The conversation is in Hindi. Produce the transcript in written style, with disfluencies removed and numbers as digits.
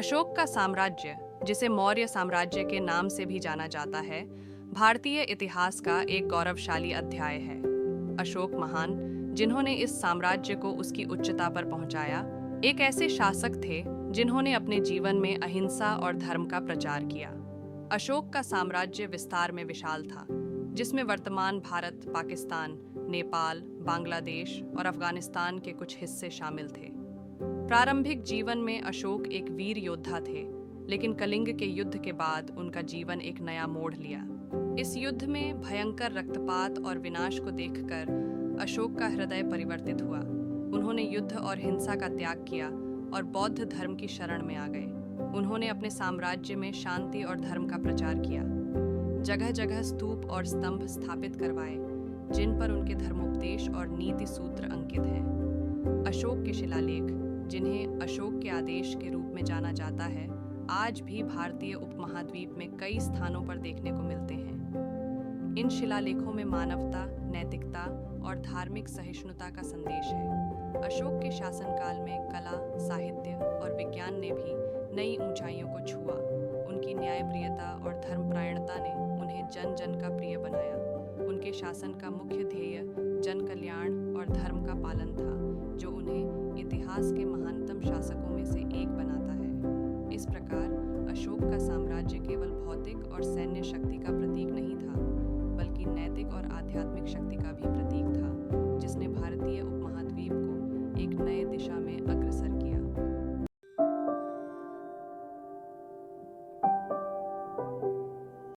अशोक का साम्राज्य, जिसे मौर्य साम्राज्य के नाम से भी जाना जाता है, भारतीय इतिहास का एक गौरवशाली अध्याय है। अशोक महान, जिन्होंने इस साम्राज्य को उसकी उच्चता पर पहुंचाया, एक ऐसे शासक थे जिन्होंने अपने जीवन में अहिंसा और धर्म का प्रचार किया। अशोक का साम्राज्य विस्तार में विशाल था, जिसमें वर्तमान भारत, पाकिस्तान, नेपाल, बांग्लादेश और अफगानिस्तान के कुछ हिस्से शामिल थे। प्रारंभिक जीवन में अशोक एक वीर योद्धा थे, लेकिन कलिंग के युद्ध के बाद उनका जीवन एक नया मोड़ लिया। इस युद्ध में भयंकर रक्तपात और विनाश को देखकर अशोक का हृदय परिवर्तित हुआ। उन्होंने युद्ध और हिंसा का त्याग किया और बौद्ध धर्म की शरण में आ गए। उन्होंने अपने साम्राज्य में शांति और धर्म का प्रचार किया। जगह जगह स्तूप और स्तंभ स्थापित करवाए, जिन पर उनके धर्मोपदेश और नीति सूत्र अंकित हैं। अशोक के शिलालेख, जिन्हें अशोक के आदेश के रूप में जाना जाता है, आज भी भारतीय उपमहाद्वीप में कई स्थानों पर देखने को मिलते हैं। इन शिलालेखों में मानवता, नैतिकता और धार्मिक सहिष्णुता का संदेश है। अशोक के शासनकाल में कला, साहित्य और विज्ञान ने भी नई ऊंचाइयों को छुआ। उनकी न्यायप्रियता और धर्मपरायणता ने उन्हें जन जन का प्रिय बनाया। उनके शासन का मुख्य ध्येय जन कल्याण और धर्म का पालन था, जो उन्हें इतिहास के महानतम शासकों में से एक बनाता है। इस प्रकार अशोक का साम्राज्य केवल भौतिक और सैन्य शक्ति का प्रतीक नहीं था, बल्कि नैतिक और आध्यात्मिक शक्ति का भी प्रतीक था, जिसने भारतीय उपमहाद्वीप को एक नए दिशा में